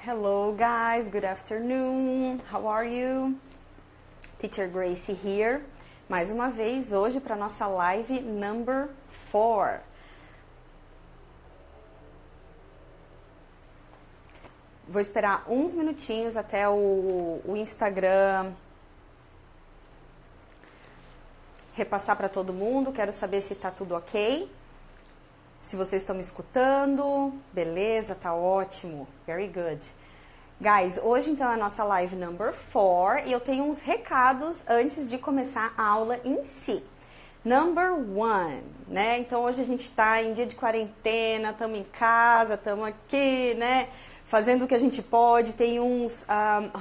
Hello guys, good afternoon, how are you? Teacher Gracie here, mais uma vez hoje para nossa live number 4. Vou esperar uns minutinhos até o Instagram repassar para todo mundo, quero saber se tá tudo ok. Se vocês estão me escutando, beleza, tá ótimo, very good. Guys, hoje então é a nossa live number 4 e eu tenho uns recados antes de começar a aula em si. Number 1, né? Então hoje a gente tá em dia de quarentena, estamos em casa, estamos aqui, né? Fazendo o que a gente pode, tem uns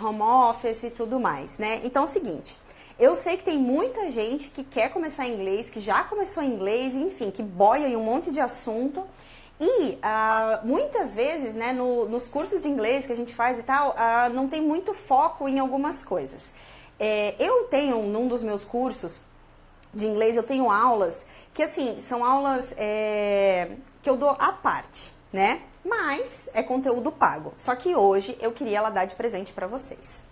home office e tudo mais, né? Então é o seguinte, eu sei que tem muita gente que quer começar inglês, que já começou inglês, enfim, que boia em um monte de assunto. E muitas vezes, né, nos cursos de inglês que a gente faz e tal, não tem muito foco em algumas coisas. Eu tenho, num dos meus cursos de inglês, eu tenho aulas que, assim, são aulas que eu dou à parte, né? Mas é conteúdo pago. Só que hoje eu queria ela dar de presente para vocês.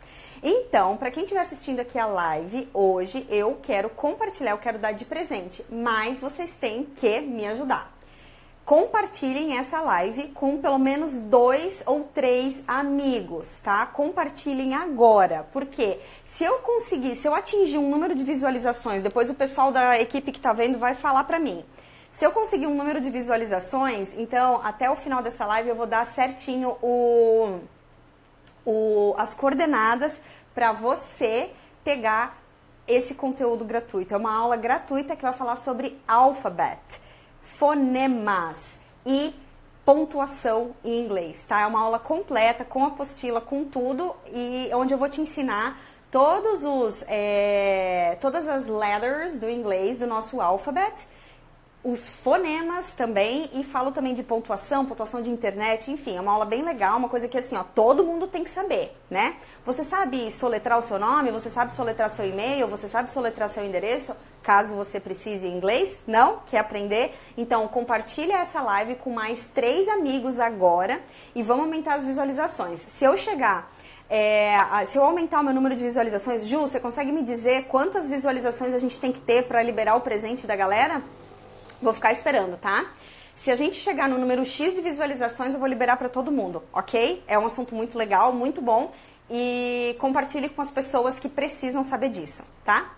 Então, para quem estiver assistindo aqui a live, hoje eu quero compartilhar, eu quero dar de presente, mas vocês têm que me ajudar. Compartilhem essa live com pelo menos 2 ou 3 amigos, tá? Compartilhem agora, porque se eu atingir um número de visualizações, depois o pessoal da equipe que tá vendo vai falar pra mim. Se eu conseguir um número de visualizações, então até o final dessa live eu vou dar certinho as coordenadas para você pegar esse conteúdo gratuito. É uma aula gratuita que vai falar sobre alphabet, fonemas e pontuação em inglês, tá? É uma aula completa, com apostila, com tudo, e onde eu vou te ensinar todas as letters do inglês, do nosso alphabet, os fonemas também, e falo também de pontuação de internet, enfim, é uma aula bem legal, uma coisa que assim, ó, todo mundo tem que saber, né? Você sabe soletrar o seu nome, você sabe soletrar seu e-mail, você sabe soletrar seu endereço, caso você precise em inglês? Não? Quer aprender? Então, compartilha essa live com mais 3 amigos agora e vamos aumentar as visualizações. Se eu aumentar o meu número de visualizações, Ju, você consegue me dizer quantas visualizações a gente tem que ter para liberar o presente da galera? Vou ficar esperando, tá? Se a gente chegar no número X de visualizações, eu vou liberar para todo mundo, ok? É um assunto muito legal, muito bom. E compartilhe com as pessoas que precisam saber disso, tá?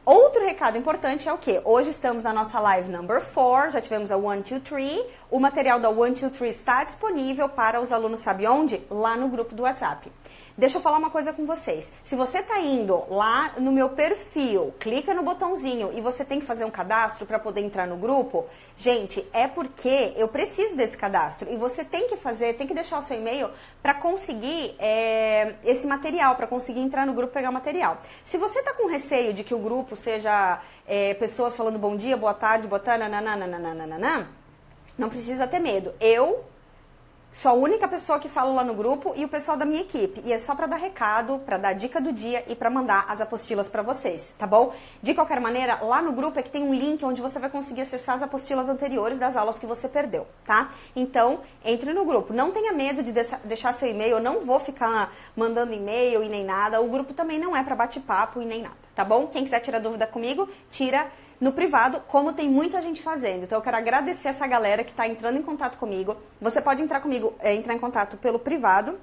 Outro recado importante é o quê? Hoje estamos na nossa live number 4, já tivemos a 1, 2, 3. O material da 1, 2, 3 está disponível para os alunos, sabe onde? Lá no grupo do WhatsApp. Deixa eu falar uma coisa com vocês. Se você está indo lá no meu perfil, clica no botãozinho e você tem que fazer um cadastro para poder entrar no grupo, gente, é porque eu preciso desse cadastro e você tem que deixar o seu e-mail para conseguir esse material, para conseguir entrar no grupo e pegar o material. Se você está com receio de que o grupo seja pessoas falando bom dia, boa tarde, nananana, não precisa ter medo. Eu sou a única pessoa que fala lá no grupo e o pessoal da minha equipe. E é só para dar recado, para dar dica do dia e para mandar as apostilas para vocês, tá bom? De qualquer maneira, lá no grupo é que tem um link onde você vai conseguir acessar as apostilas anteriores das aulas que você perdeu, tá? Então, entre no grupo. Não tenha medo de deixar seu e-mail, eu não vou ficar mandando e-mail e nem nada. O grupo também não é para bate-papo e nem nada, tá bom? Quem quiser tirar dúvida comigo, tira no privado, como tem muita gente fazendo. Então eu quero agradecer essa galera que está entrando em contato comigo. Você pode entrar em contato pelo privado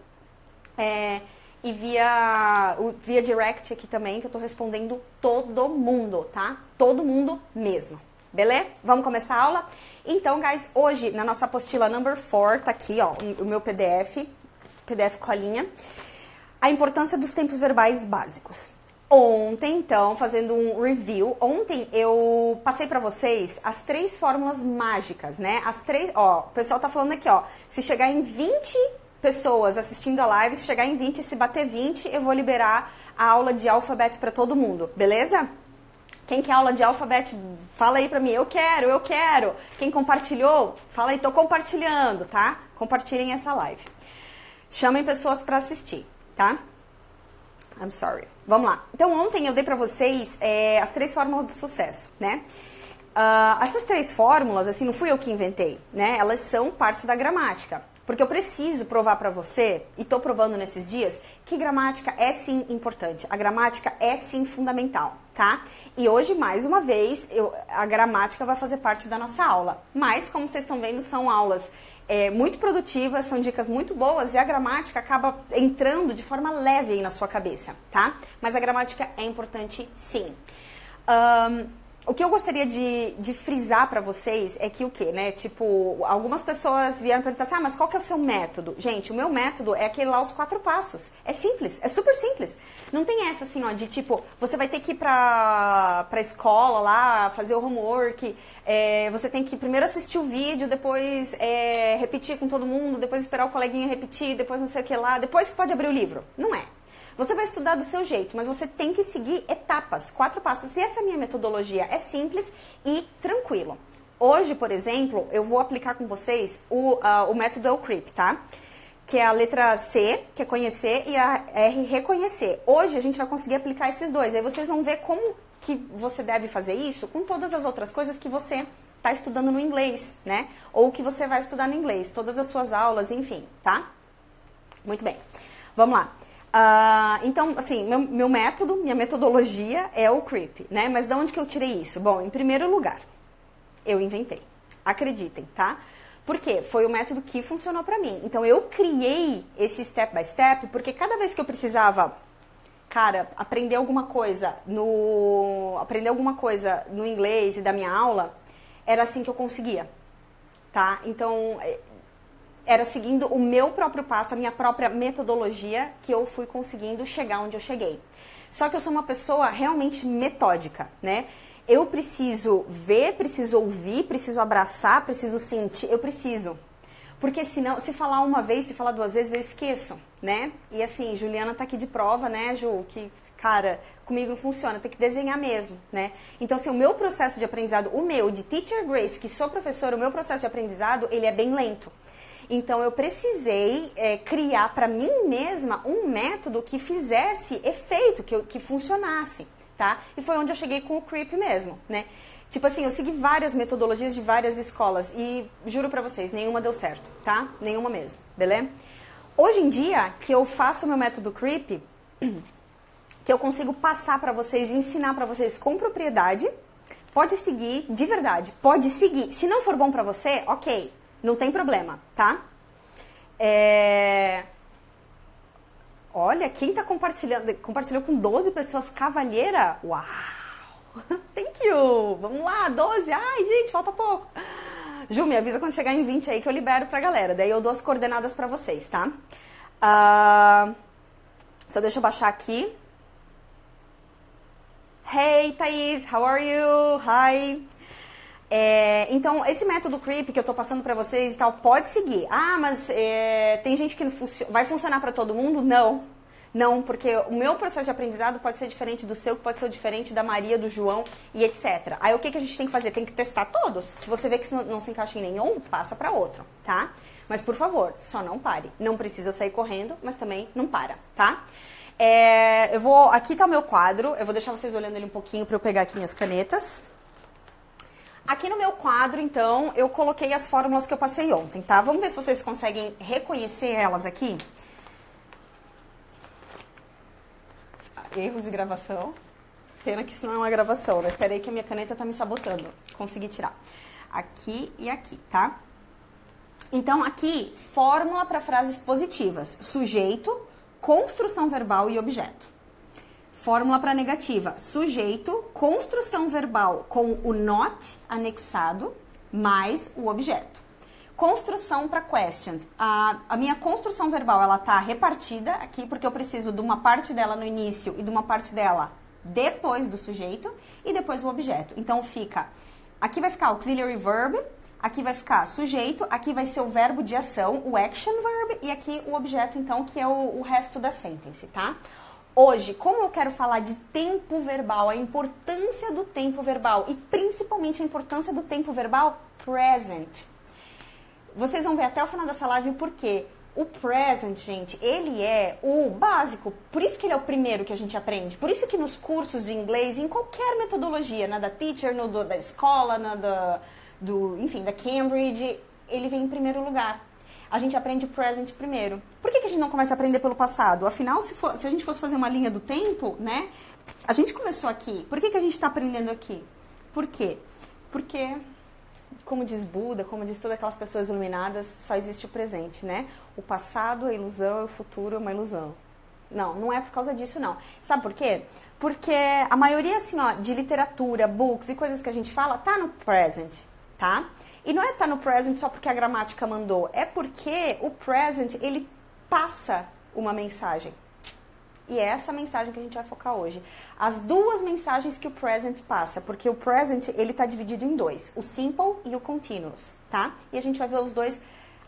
e via direct aqui também, que eu estou respondendo todo mundo, tá? Todo mundo mesmo. Beleza? Vamos começar a aula? Então, guys, hoje na nossa apostila number 4, tá aqui, ó, o meu PDF colinha, a importância dos tempos verbais básicos. Ontem, então, fazendo um review, ontem eu passei pra vocês as 3 fórmulas mágicas, né? As 3, ó, o pessoal tá falando aqui, ó, se chegar em 20 pessoas assistindo a live, se chegar em 20, se bater 20, eu vou liberar a aula de alfabeto pra todo mundo, beleza? Quem quer aula de alfabeto, fala aí pra mim, eu quero. Quem compartilhou, fala aí, tô compartilhando, tá? Compartilhem essa live. Chamem pessoas pra assistir, tá? I'm sorry. Vamos lá. Então, ontem eu dei pra vocês as 3 fórmulas do sucesso, né? Essas 3 fórmulas, assim, não fui eu que inventei, né? Elas são parte da gramática. Porque eu preciso provar pra você, e tô provando nesses dias, que gramática é sim importante. A gramática é sim fundamental, tá? E hoje, mais uma vez, a gramática vai fazer parte da nossa aula. Mas, como vocês estão vendo, são aulas muito produtivas, são dicas muito boas e a gramática acaba entrando de forma leve aí na sua cabeça, tá? Mas a gramática é importante sim. O que eu gostaria de frisar pra vocês é que o quê, né? Tipo, algumas pessoas vieram perguntar assim, mas qual que é o seu método? Gente, o meu método é aquele lá, os 4 passos. É simples, é super simples. Não tem essa assim, ó, de tipo, você vai ter que ir pra escola lá, fazer o homework, você tem que primeiro assistir o vídeo, depois repetir com todo mundo, depois esperar o coleguinha repetir, depois não sei o que lá, depois que pode abrir o livro. Não é. Você vai estudar do seu jeito, mas você tem que seguir etapas, 4 passos. E essa é a minha metodologia, é simples e tranquilo. Hoje, por exemplo, eu vou aplicar com vocês o método ELCRIP, tá? Que é a letra C, que é conhecer, e a R, reconhecer. Hoje a gente vai conseguir aplicar esses dois. Aí vocês vão ver como que você deve fazer isso com todas as outras coisas que você está estudando no inglês, né? Ou que você vai estudar no inglês, todas as suas aulas, enfim, tá? Muito bem. Vamos lá. Então, assim, meu método, minha metodologia é o CREEP, né? Mas de onde que eu tirei isso? Bom, em primeiro lugar, eu inventei. Acreditem, tá? Porque foi o método que funcionou pra mim. Então, eu criei esse step by step, porque cada vez que eu precisava, cara, aprender alguma coisa no inglês e da minha aula, era assim que eu conseguia, tá? Então, era seguindo o meu próprio passo, a minha própria metodologia, que eu fui conseguindo chegar onde eu cheguei. Só que eu sou uma pessoa realmente metódica, né? Eu preciso ver, preciso ouvir, preciso abraçar, preciso sentir, eu preciso. Porque senão, se falar uma vez, se falar 2 vezes, eu esqueço, né? E assim, Juliana tá aqui de prova, né, Ju, que, cara, comigo não funciona, tem que desenhar mesmo, né? Então, assim, o meu processo de aprendizado, de Teacher Grace, que sou professora, o meu processo de aprendizado, ele é bem lento. Então, eu precisei criar para mim mesma um método que fizesse efeito, que funcionasse, tá? E foi onde eu cheguei com o CREEP mesmo, né? Tipo assim, eu segui várias metodologias de várias escolas e juro pra vocês, nenhuma deu certo, tá? Nenhuma mesmo, beleza? Hoje em dia, que eu faço o meu método CREEP, que eu consigo passar pra vocês, ensinar pra vocês com propriedade, pode seguir, de verdade, pode seguir. Se não for bom pra você, ok. Não tem problema, tá? Olha, quem tá compartilhou com 12 pessoas, cavalheira? Uau! Thank you! Vamos lá, 12. Ai, gente, falta pouco. Ju, me avisa quando chegar em 20 aí que eu libero pra galera. Daí eu dou as coordenadas pra vocês, tá? Só deixa eu baixar aqui. Hey, Thaís, how are you? Hi! Então, esse método CREEP que eu tô passando pra vocês e tal, pode seguir. Mas tem gente que não vai funcionar pra todo mundo? Não. Não, porque o meu processo de aprendizado pode ser diferente do seu, que pode ser diferente da Maria, do João e etc. Aí o que a gente tem que fazer? Tem que testar todos. Se você vê que não se encaixa em nenhum, passa pra outro, tá? Mas, por favor, só não pare. Não precisa sair correndo, mas também não para, tá? Aqui tá o meu quadro. Eu vou deixar vocês olhando ele um pouquinho pra eu pegar aqui minhas canetas. Aqui no meu quadro, então, eu coloquei as fórmulas que eu passei ontem, tá? Vamos ver se vocês conseguem reconhecer elas aqui. Erro de gravação. Pena que isso não é uma gravação, né? Peraí que a minha caneta tá me sabotando. Consegui tirar. Aqui e aqui, tá? Então, aqui, fórmula para frases positivas. Sujeito, construção verbal e objeto. Fórmula para negativa, sujeito, construção verbal com o not anexado, mais o objeto. Construção para questions. A minha construção verbal, ela tá repartida aqui, porque eu preciso de uma parte dela no início e de uma parte dela depois do sujeito e depois o objeto. Então, aqui vai ficar auxiliary verb, aqui vai ficar sujeito, aqui vai ser o verbo de ação, o action verb, e aqui o objeto, então, que é o resto da sentence, tá? Hoje, como eu quero falar de tempo verbal, a importância do tempo verbal e principalmente a importância do tempo verbal present. Vocês vão ver até o final dessa live o porquê. O present, gente, ele é o básico. Por isso que ele é o primeiro que a gente aprende. Por isso que nos cursos de inglês, em qualquer metodologia, na da teacher, da escola, enfim, da Cambridge, ele vem em primeiro lugar. a gente aprende o present primeiro. Por que a gente não começa a aprender pelo passado? Afinal, se a gente fosse fazer uma linha do tempo, né? A gente começou aqui. Por que a gente está aprendendo aqui? Por quê? Porque, como diz Buda, como diz todas aquelas pessoas iluminadas, só existe o presente, né? O passado é ilusão, o futuro é uma ilusão. Não, não é por causa disso, não. Sabe por quê? Porque a maioria, assim, ó, de literatura, books e coisas que a gente fala, tá no present, tá? E não é tá no present só porque a gramática mandou, é porque o present, ele passa uma mensagem. E é essa mensagem que a gente vai focar hoje. As duas mensagens que o present passa, porque o present, ele tá dividido em dois, o simple e o continuous, tá? E a gente vai ver os dois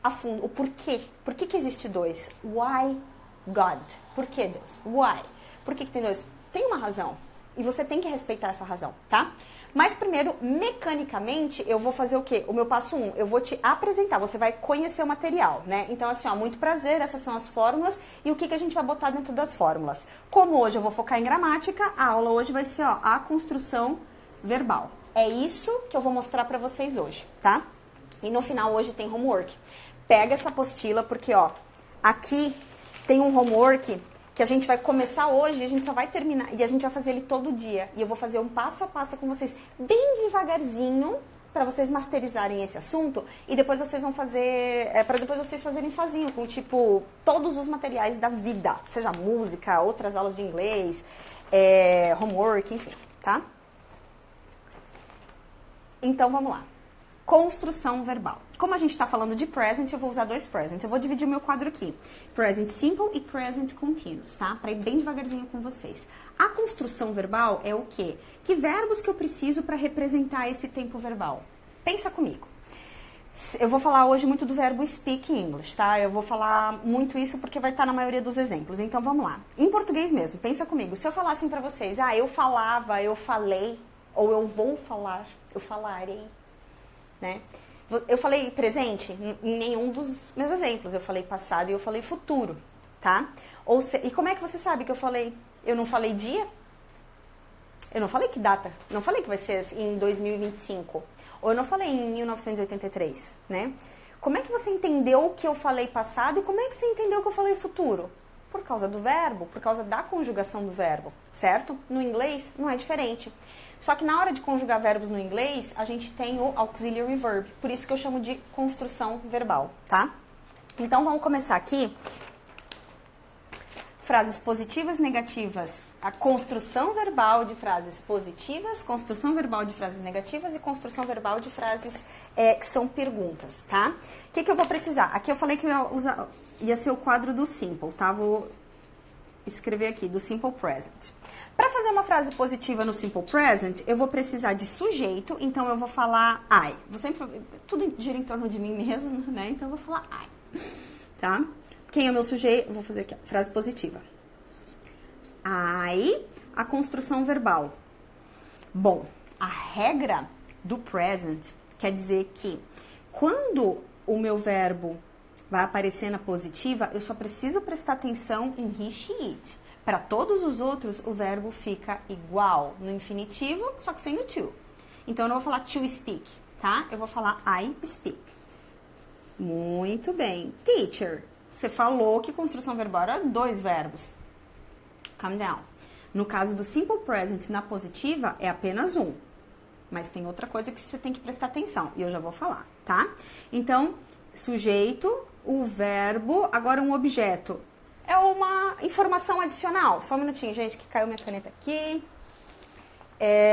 a fundo, o porquê. Por que existe dois? Why God? Por que Deus? Why? Por que tem dois? Tem uma razão. E você tem que respeitar essa razão, tá? Mas primeiro, mecanicamente, eu vou fazer o quê? O meu passo 1, eu vou te apresentar, você vai conhecer o material, né? Então, assim, ó, muito prazer, essas são as fórmulas e o que a gente vai botar dentro das fórmulas. Como hoje eu vou focar em gramática, a aula hoje vai ser, ó, a construção verbal. É isso que eu vou mostrar pra vocês hoje, tá? E no final hoje tem homework. Pega essa apostila, porque, ó, aqui tem um homework que a gente vai começar hoje e a gente só vai terminar, e a gente vai fazer ele todo dia. E eu vou fazer um passo a passo com vocês, bem devagarzinho, para vocês masterizarem esse assunto, e depois vocês vão fazer, para depois vocês fazerem sozinho, com, tipo, todos os materiais da vida, seja música, outras aulas de inglês, homework, enfim, tá? Então, vamos lá. Construção verbal. Como a gente está falando de present, eu vou usar dois presents. Eu vou dividir o meu quadro aqui. Present simple e present continuous, tá? Para ir bem devagarzinho com vocês. A construção verbal é o quê? Que verbos que eu preciso para representar esse tempo verbal? Pensa comigo. Eu vou falar hoje muito do verbo speak English, tá? Eu vou falar muito isso porque vai estar na maioria dos exemplos. Então, vamos lá. Em português mesmo, pensa comigo. Se eu falar assim para vocês, eu falava, eu falei, ou eu vou falar, eu falarei, né? Eu falei presente em nenhum dos meus exemplos. Eu falei passado e eu falei futuro, tá? E como é que você sabe que eu falei? Eu não falei dia? Eu não falei que data? Não falei que vai ser em 2025? Ou eu não falei em 1983, né? Como é que você entendeu que eu falei passado e como é que você entendeu que eu falei futuro? Por causa do verbo, por causa da conjugação do verbo, certo? No inglês não é diferente. Só que na hora de conjugar verbos no inglês, a gente tem o auxiliary verb. Por isso que eu chamo de construção verbal, tá? Então, vamos começar aqui. Frases positivas, negativas. A construção verbal de frases positivas, construção verbal de frases negativas e construção verbal de frases que são perguntas, tá? O que eu vou precisar? Aqui eu falei que ia ser o quadro do simple, tá? Vou escrever aqui, do simple present. Para fazer uma frase positiva no simple present, eu vou precisar de sujeito, então eu vou falar I. Tudo gira em torno de mim mesmo, né? Então eu vou falar I, tá? Quem é o meu sujeito? Eu vou fazer aqui, frase positiva. I, a construção verbal. Bom, a regra do present quer dizer que quando o meu verbo vai aparecer na positiva, eu só preciso prestar atenção em he, she, it. Para todos os outros, o verbo fica igual no infinitivo, só que sem o to. Então, eu não vou falar to speak, tá? Eu vou falar I speak. Muito bem. Teacher, você falou que construção verbal era dois verbos. Calm down. No caso do simple present na positiva, é apenas um. Mas tem outra coisa que você tem que prestar atenção. E eu já vou falar, tá? Então, sujeito, o verbo, agora um objeto. É uma informação adicional. Só um minutinho, gente, que caiu minha caneta aqui.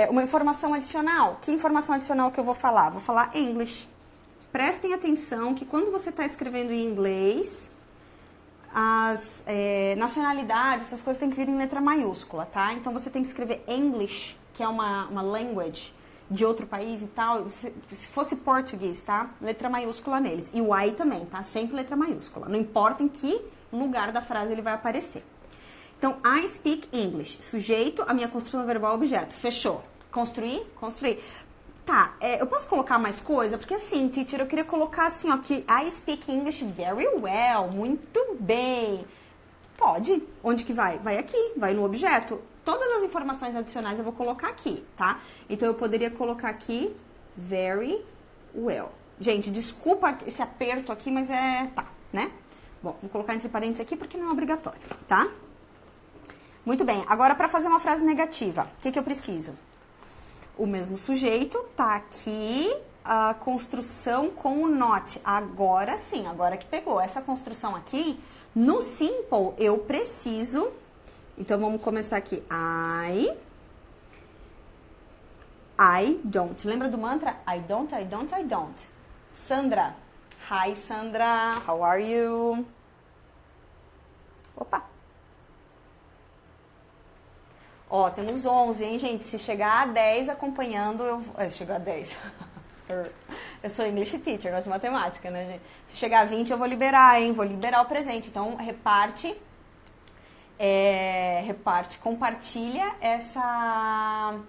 Uma informação adicional. Que informação adicional que eu vou falar? Vou falar English. Prestem atenção que quando você está escrevendo em inglês, as nacionalidades, essas coisas têm que vir em letra maiúscula, tá? Então, você tem que escrever English, que é uma language de outro país e tal. Se fosse português, tá? Letra maiúscula neles. E o I também, tá? Sempre letra maiúscula. Não importa em que lugar da frase ele vai aparecer. Então, I speak English. Sujeito, a minha construção verbal, objeto. Fechou. Construir? Construir. Tá, eu posso colocar mais coisa? Porque assim, teacher, eu queria colocar assim, ó, que I speak English very well. Muito bem. Pode. Onde que vai? Vai aqui, vai no objeto. Todas as informações adicionais eu vou colocar aqui, tá? Então, eu poderia colocar aqui very well. Gente, desculpa esse aperto aqui, mas tá. né? Bom, vou colocar entre parênteses aqui porque não é obrigatório, tá? Muito bem, agora para fazer uma frase negativa, o que eu preciso? O mesmo sujeito tá aqui, a construção com o not. Agora sim, agora que pegou. Essa construção aqui, no simple, eu preciso... Então, vamos começar aqui. I don't. Lembra do mantra? I don't, I don't, I don't. Sandra. Hi, Sandra. How are you? Opa. Ó, temos 11, hein, gente? Se chegar a 10 acompanhando, chegou a 10. Eu sou English teacher, não de matemática, né, gente? Se chegar a 20, eu vou liberar, hein? Vou liberar o presente. Então, compartilha essa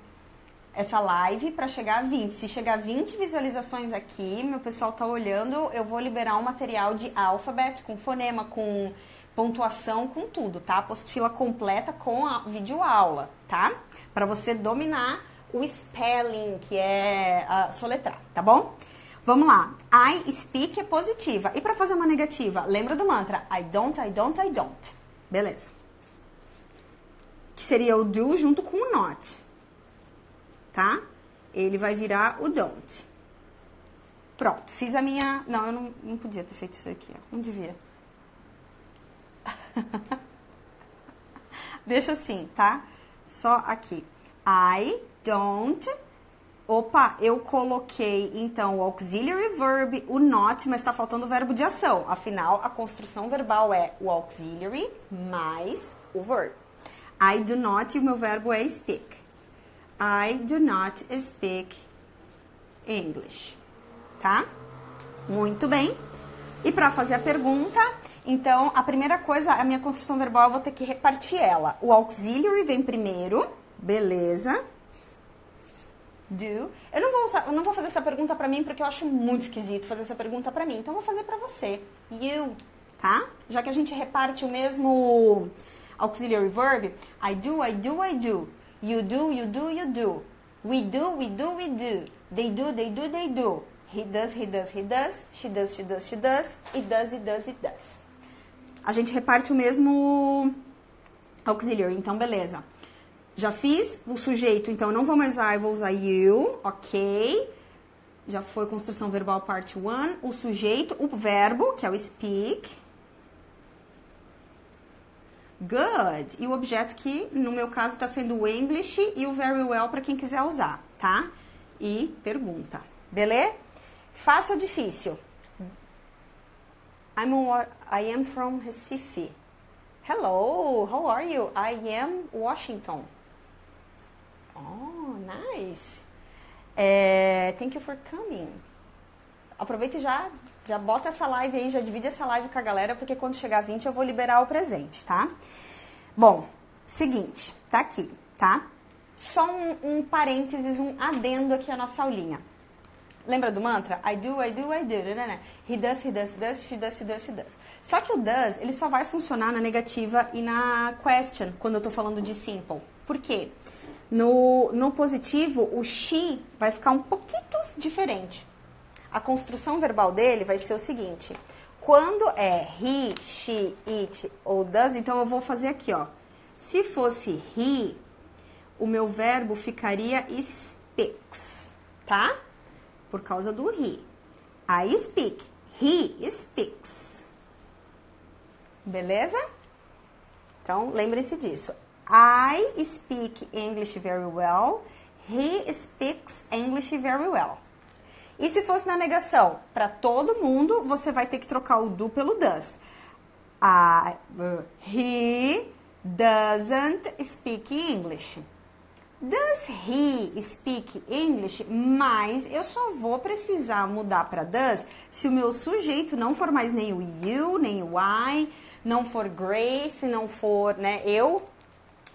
live para chegar a 20. Se chegar a 20 visualizações aqui, meu pessoal tá olhando, eu vou liberar um material de alfabeto, com fonema, com pontuação, com tudo, tá? Apostila completa com a videoaula, tá? Para você dominar o spelling, que é soletrar, tá bom? Vamos lá. I speak é positiva. E para fazer uma negativa, lembra do mantra? I don't, I don't, I don't. Beleza. Que seria o do junto com o not. Tá? Ele vai virar o don't. Pronto, fiz a minha... Não, eu não podia ter feito isso aqui, ó. Não devia. Deixa assim, tá? Só aqui. I don't... Opa, eu coloquei, então, o auxiliary verb, o not, mas tá faltando o verbo de ação. Afinal, a construção verbal é o auxiliary mais o verb. I do not, e o meu verbo é speak. I do not speak English. Tá? Muito bem. E para fazer a pergunta, então, a primeira coisa, a minha construção verbal, eu vou ter que repartir ela. O auxiliary vem primeiro, beleza. Do. Eu não vou fazer essa pergunta pra mim, porque eu acho muito esquisito fazer essa pergunta pra mim. Então, eu vou fazer pra você. You, tá? Já que a gente reparte o mesmo auxiliary verb, I do, I do, I do. You do, you do, you do. We do, we do, we do. They do, they do, they do. He does, he does, he does. She does, she does, she does. It does, it does, it does. A gente reparte o mesmo auxiliary, então beleza. Já fiz o sujeito, então eu não vou mais usar, eu vou usar you, ok. Já foi construção verbal parte 1. O sujeito, o verbo, que é o speak. Good. E o objeto que, no meu caso, está sendo o English e o very well para quem quiser usar, tá? E pergunta. Beleza? Fácil ou difícil? I am from Recife. Hello, how are you? I am Washington. Oh, nice. Thank you for coming. Aproveita e já bota essa live aí, já divide essa live com a galera, porque quando chegar a 20 eu vou liberar o presente, tá? Bom, seguinte, tá aqui, tá? Só um parênteses, um adendo aqui à nossa aulinha. Lembra do mantra? I do, I do, I do. He does, he does, he does, she does, she does, she does. Só que o does, ele só vai funcionar na negativa e na question, quando eu tô falando de simple. Por quê? No positivo, o she vai ficar um pouquinho diferente. A construção verbal dele vai ser o seguinte. Quando é he, she, it ou does, então eu vou fazer aqui, ó. Se fosse he, o meu verbo ficaria speaks, tá? Por causa do he. I speak. He speaks. Beleza? Então, lembrem-se disso. I speak English very well. He speaks English very well. E se fosse na negação? Para todo mundo, você vai ter que trocar o do pelo does. He doesn't speak English. Does he speak English? Mas eu só vou precisar mudar para does se o meu sujeito não for mais nem o you, nem o I, não for Grace, não for, né,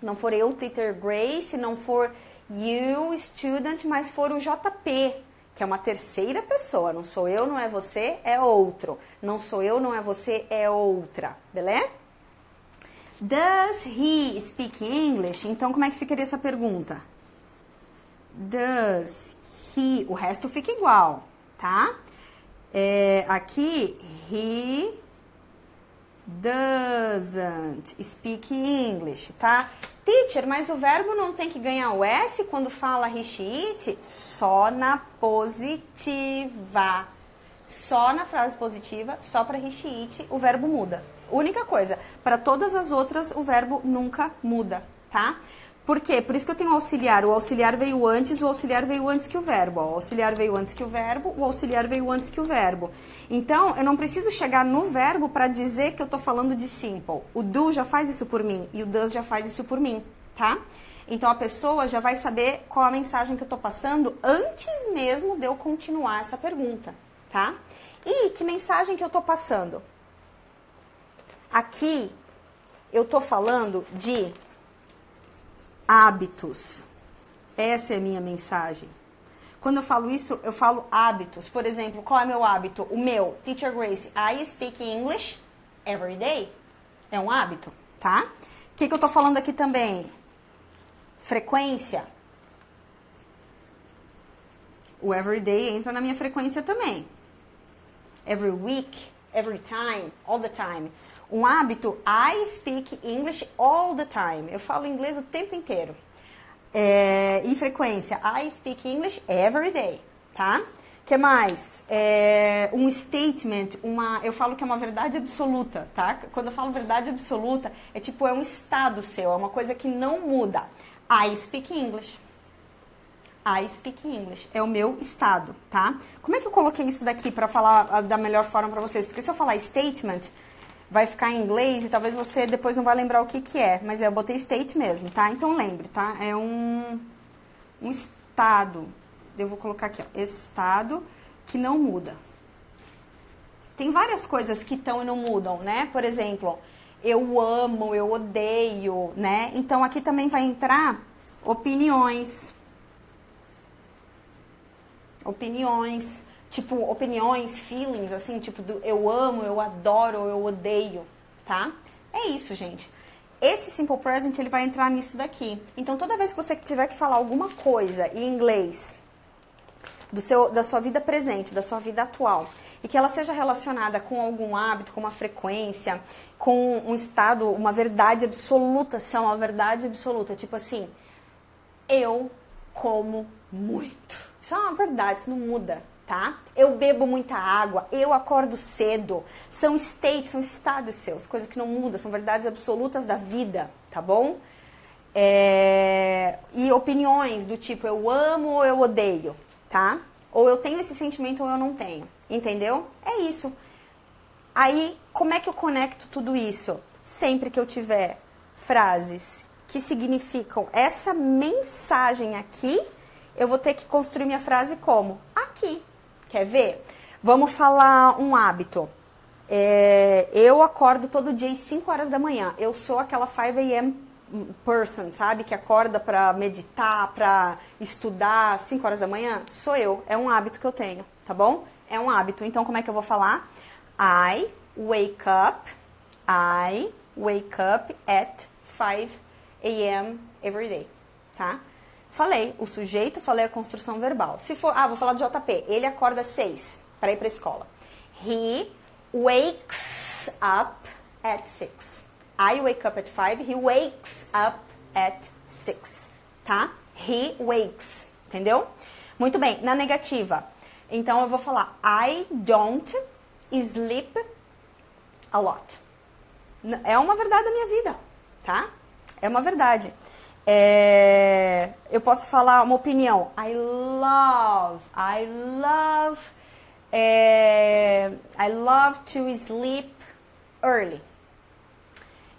não for eu, teacher Grace, não for you, student, mas for o JP, que é uma terceira pessoa. Não sou eu, não é você, é outro. Não sou eu, não é você, é outra. Beleza? Does he speak English? Então, como é que ficaria essa pergunta? Does he... O resto fica igual, tá? Aqui, he doesn't speak English, tá? Teacher, mas o verbo não tem que ganhar o S quando fala he, she, it? Só na positiva. Só na frase positiva, só para he, she, it, o verbo muda. Única coisa, para todas as outras o verbo nunca muda, tá? Por quê? Por isso que eu tenho auxiliar. O auxiliar veio antes, o auxiliar veio antes que o verbo. O auxiliar veio antes que o verbo, o auxiliar veio antes que o verbo. Então, eu não preciso chegar no verbo para dizer que eu tô falando de simple. O do já faz isso por mim e o does já faz isso por mim, tá? Então, a pessoa já vai saber qual a mensagem que eu tô passando antes mesmo de eu continuar essa pergunta, tá? E que mensagem que eu tô passando? Aqui, eu tô falando de hábitos. Essa é a minha mensagem. Quando eu falo isso, eu falo hábitos. Por exemplo, qual é meu hábito? O meu, Teacher Grace, I speak English every day. É um hábito, tá? O que eu tô falando aqui também? Frequência. O everyday entra na minha frequência também. Every week, every time, all the time. Um hábito, I speak English all the time. Eu falo inglês o tempo inteiro. E frequência, I speak English every day, tá? Que mais? Um statement, eu falo que é uma verdade absoluta, tá? Quando eu falo verdade absoluta, é um estado seu, é uma coisa que não muda. I speak English. I speak English. É o meu estado, tá? Como é que eu coloquei isso daqui para falar da melhor forma para vocês? Porque se eu falar statement, vai ficar em inglês e talvez você depois não vai lembrar o que é. Mas eu botei state mesmo, tá? Então lembre, tá? É um estado. Eu vou colocar aqui, ó. Estado que não muda. Tem várias coisas que estão e não mudam, né? Por exemplo, eu amo, eu odeio, né? Então aqui também vai entrar opiniões. Opiniões, feelings, assim, eu amo, eu adoro, eu odeio, tá? É isso, gente. Esse simple present, ele vai entrar nisso daqui. Então, toda vez que você tiver que falar alguma coisa em inglês da sua vida presente, da sua vida atual, e que ela seja relacionada com algum hábito, com uma frequência, com um estado, uma verdade absoluta, se é uma verdade absoluta, tipo assim, eu como muito. Isso é uma verdade, isso não muda, tá? Eu bebo muita água, eu acordo cedo. São estados seus, coisas que não mudam, são verdades absolutas da vida, tá bom? E opiniões do tipo, eu amo ou eu odeio, tá? Ou eu tenho esse sentimento ou eu não tenho, entendeu? É isso. Aí, como é que eu conecto tudo isso? Sempre que eu tiver frases que significam essa mensagem aqui, eu vou ter que construir minha frase como? Aqui. Quer ver? Vamos falar um hábito. Eu acordo todo dia às 5 horas da manhã. Eu sou aquela 5 a.m. person, sabe? Que acorda pra meditar, pra estudar 5 horas da manhã. Sou eu. É um hábito que eu tenho, tá bom? É um hábito. Então, como é que eu vou falar? I wake up at 5 a.m. every day, tá? Falei o sujeito, falei a construção verbal. Se for, vou falar do JP. Ele acorda às 6 para ir para a escola. He wakes up at 6. I wake up at 5. He wakes up at 6. Tá? He wakes. Entendeu? Muito bem. Na negativa. Então, eu vou falar I don't sleep a lot. É uma verdade da minha vida. Tá? É uma verdade. Eu posso falar uma opinião. I love to sleep early.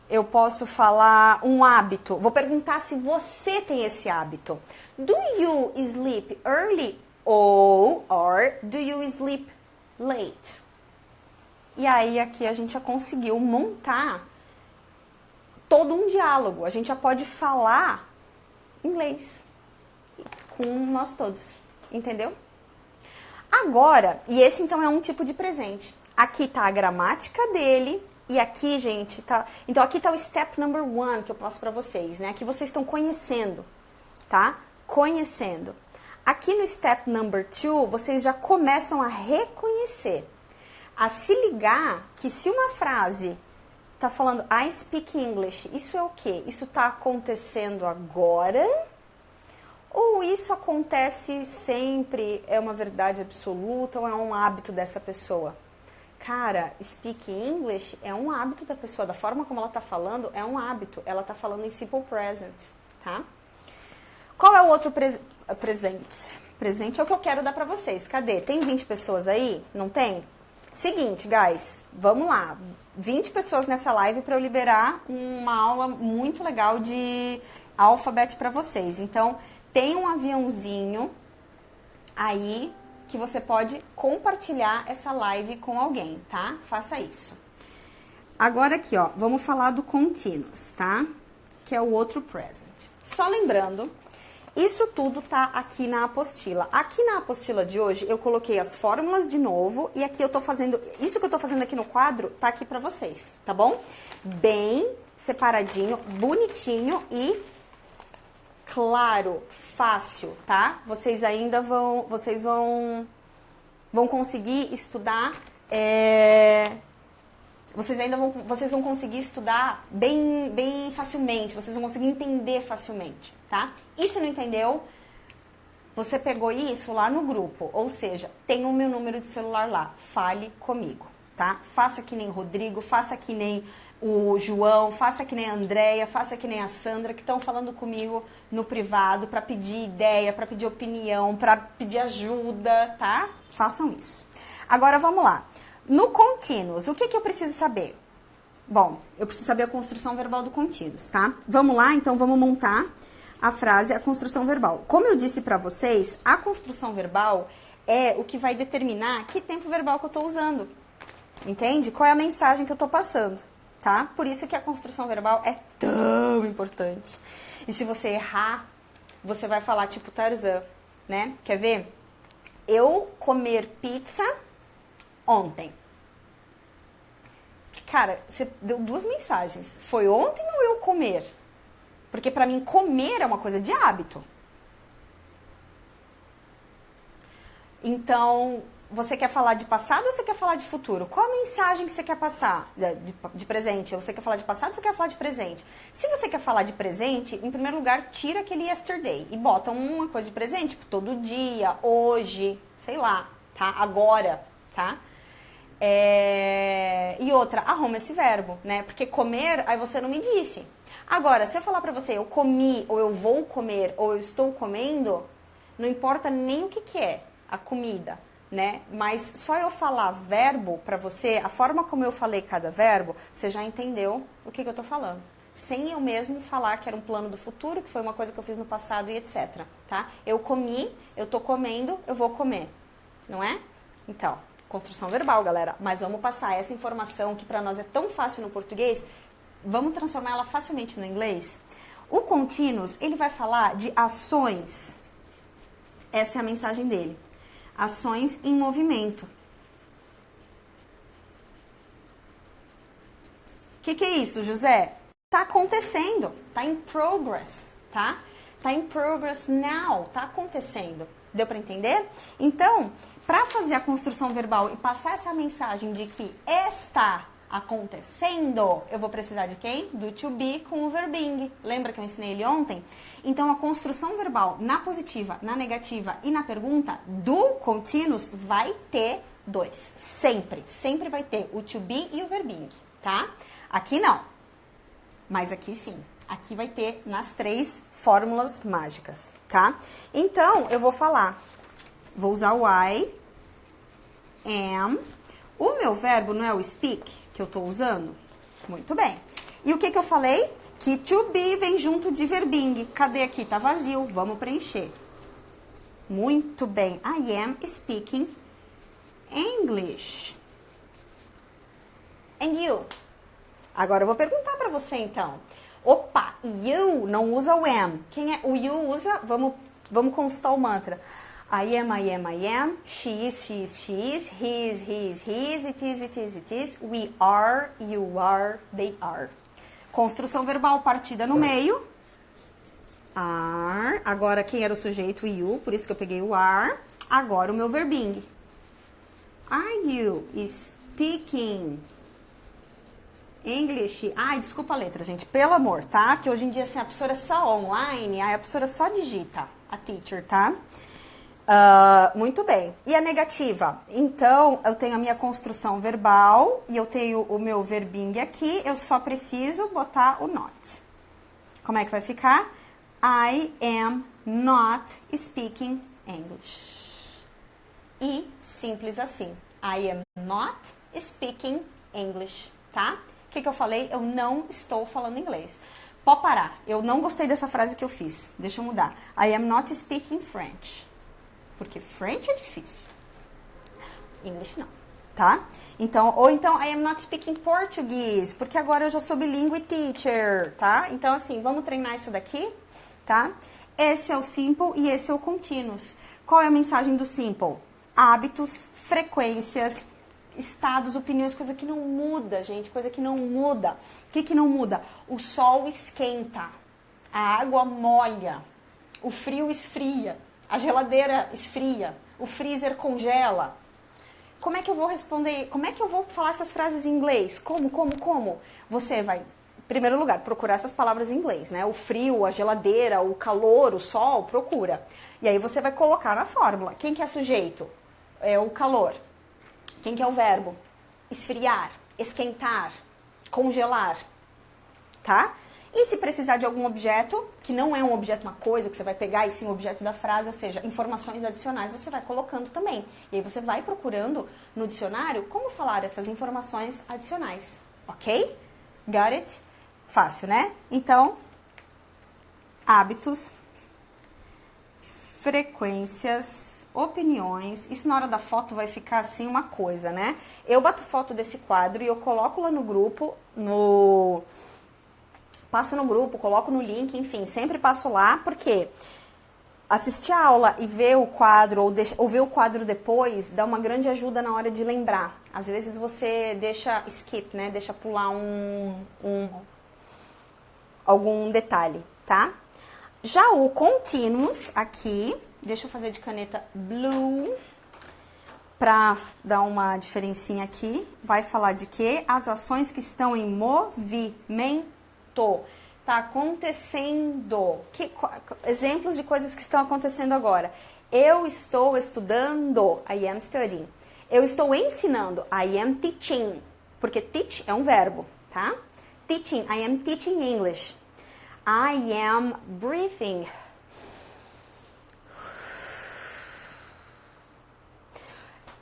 Eu posso falar um hábito. Vou perguntar se você tem esse hábito. Do you sleep early or do you sleep late? E aí aqui a gente já conseguiu montar todo um diálogo. A gente já pode falar inglês com nós todos. Entendeu? Agora, e esse então é um tipo de presente. Aqui tá a gramática dele e aqui, gente, tá... Então aqui tá o step number 1 que eu passo pra vocês, né? Aqui vocês estão conhecendo, tá? Conhecendo. Aqui no step number 2, vocês já começam a reconhecer, a se ligar que se uma frase tá falando I speak English. Isso é o quê? Isso tá acontecendo agora? Ou isso acontece sempre, é uma verdade absoluta ou é um hábito dessa pessoa? Cara, speak English é um hábito da pessoa, da forma como ela tá falando, é um hábito. Ela tá falando em simple present, tá? Qual é o outro presente? Presente é o que eu quero dar pra vocês. Cadê? Tem 20 pessoas aí? Não tem? Seguinte, guys, vamos lá. 20 pessoas nessa live para eu liberar uma aula muito legal de alfabeto para vocês. Então, tem um aviãozinho aí que você pode compartilhar essa live com alguém, tá? Faça isso. Agora aqui, ó, vamos falar do continuous, tá? Que é o outro present. Só lembrando, isso tudo tá aqui na apostila. Aqui na apostila de hoje, eu coloquei as fórmulas de novo e aqui eu tô fazendo, isso que eu tô fazendo aqui no quadro, tá aqui pra vocês, tá bom? Bem separadinho, bonitinho e claro, fácil, tá? Vocês ainda vão, vão conseguir estudar, vocês vão conseguir estudar bem facilmente, vocês vão conseguir entender facilmente, tá? E se não entendeu, você pegou isso lá no grupo, ou seja, tem o meu número de celular lá, fale comigo, tá? Faça que nem o Rodrigo, faça que nem o João, faça que nem a Andréia, faça que nem a Sandra, que estão falando comigo no privado para pedir ideia, para pedir opinião, para pedir ajuda, tá? Façam isso. Agora vamos lá. No continuous, o que eu preciso saber? Bom, eu preciso saber a construção verbal do continuous, tá? Vamos lá, então vamos montar a frase, a construção verbal. Como eu disse para vocês, a construção verbal é o que vai determinar que tempo verbal que eu tô usando. Entende? Qual é a mensagem que eu tô passando, tá? Por isso que a construção verbal é tão importante. E se você errar, você vai falar tipo Tarzan, né? Quer ver? Eu comer pizza ontem. Cara, você deu duas mensagens. Foi ontem ou eu comer? Porque pra mim comer é uma coisa de hábito. Então, você quer falar de passado ou você quer falar de futuro? Qual a mensagem que você quer passar? De presente? Ou você quer falar de passado ou você quer falar de presente? Se você quer falar de presente, em primeiro lugar, tira aquele yesterday e bota uma coisa de presente, tipo, todo dia, hoje, sei lá, tá? Agora, tá? E outra, arruma esse verbo, né? Porque comer, aí você não me disse. Agora, se eu falar pra você, eu comi, ou eu vou comer, ou eu estou comendo, não importa nem o que é a comida, né? Mas só eu falar verbo pra você, a forma como eu falei cada verbo, você já entendeu o que eu tô falando. Sem eu mesmo falar que era um plano do futuro, que foi uma coisa que eu fiz no passado e etc, tá? Eu comi, eu tô comendo, eu vou comer, não é? Então, construção verbal, galera. Mas vamos passar essa informação que pra nós é tão fácil no português, vamos transformar ela facilmente no inglês? O continuous, ele vai falar de ações. Essa é a mensagem dele. Ações em movimento. O que é isso, José? Tá acontecendo. Tá em progress, tá? Tá em progress now. Tá acontecendo. Deu para entender? Então, para fazer a construção verbal e passar essa mensagem de que está acontecendo, eu vou precisar de quem? Do to be com o verbing. Lembra que eu ensinei ele ontem? Então, a construção verbal na positiva, na negativa e na pergunta do continuous vai ter dois. Sempre. Sempre vai ter o to be e o verbing, tá? Aqui não. Mas aqui sim. Aqui vai ter nas três fórmulas mágicas, tá? Então, eu vou falar. Vou usar o I, am. O meu verbo não é o speak, que eu tô usando? Muito bem. E o que eu falei? Que to be vem junto de verbing. Cadê aqui? Tá vazio. Vamos preencher. Muito bem. I am speaking English. And you? Agora eu vou perguntar pra você, então. Opa, you não usa o am. Quem é? O you usa, vamos consultar o mantra. I am, I am, I am. She is, she is, she is. He is, he is, he is. It is, it is, it is. We are, you are, they are. Construção verbal partida no meio. Are. Agora quem era o sujeito? You, por isso que eu peguei o are. Agora o meu verbing. Are you speaking English. Ai, desculpa a letra, gente. Pelo amor, tá? Que hoje em dia, assim, a professora é só online, aí a professora só digita. A teacher, tá? Muito bem. E a negativa? Então, eu tenho a minha construção verbal e eu tenho o meu verbinho aqui. Eu só preciso botar o not. Como é que vai ficar? I am not speaking English. E simples assim. I am not speaking English, tá? O que eu falei? Eu não estou falando inglês. Pode parar. Eu não gostei dessa frase que eu fiz. Deixa eu mudar. I am not speaking French. Porque French é difícil. English não. Tá? Então, ou então, I am not speaking Portuguese. Porque agora eu já sou bilíngue teacher. Tá? Então, assim, vamos treinar isso daqui. Tá? Esse é o simple e esse é o continuous. Qual é a mensagem do simple? Hábitos, frequências, estados, opiniões, coisa que não muda, gente, coisa que não muda. O que não muda? O sol esquenta, a água molha, o frio esfria, a geladeira esfria, o freezer congela. Como é que eu vou responder? Como é que eu vou falar essas frases em inglês? Como? Você vai, em primeiro lugar, procurar essas palavras em inglês, né? O frio, a geladeira, o calor, o sol, procura. E aí você vai colocar na fórmula. Quem que é sujeito? É o calor. Quem que é o verbo? Esfriar, esquentar, congelar, tá? E se precisar de algum objeto, que não é um objeto, uma coisa que você vai pegar, e sim o objeto da frase, ou seja, informações adicionais, você vai colocando também. E aí você vai procurando no dicionário como falar essas informações adicionais, ok? Got it? Fácil, né? Então, hábitos, frequências, opiniões. Isso na hora da foto vai ficar assim uma coisa, né? Eu bato foto desse quadro e eu coloco lá no grupo, passo no grupo, coloco no link, enfim, sempre passo lá, porque assistir a aula e ver o quadro ou ver o quadro depois dá uma grande ajuda na hora de lembrar. Às vezes você deixa skip, né? Deixa pular algum detalhe, tá? Já o continuous aqui, deixa eu fazer de caneta blue, pra dar uma diferencinha aqui, vai falar de quê? As ações que estão em movimento. Tá acontecendo. Exemplos de coisas que estão acontecendo agora. Eu estou estudando. I am studying. Eu estou ensinando. I am teaching. Porque teach é um verbo, tá? Teaching. I am teaching English. I am breathing.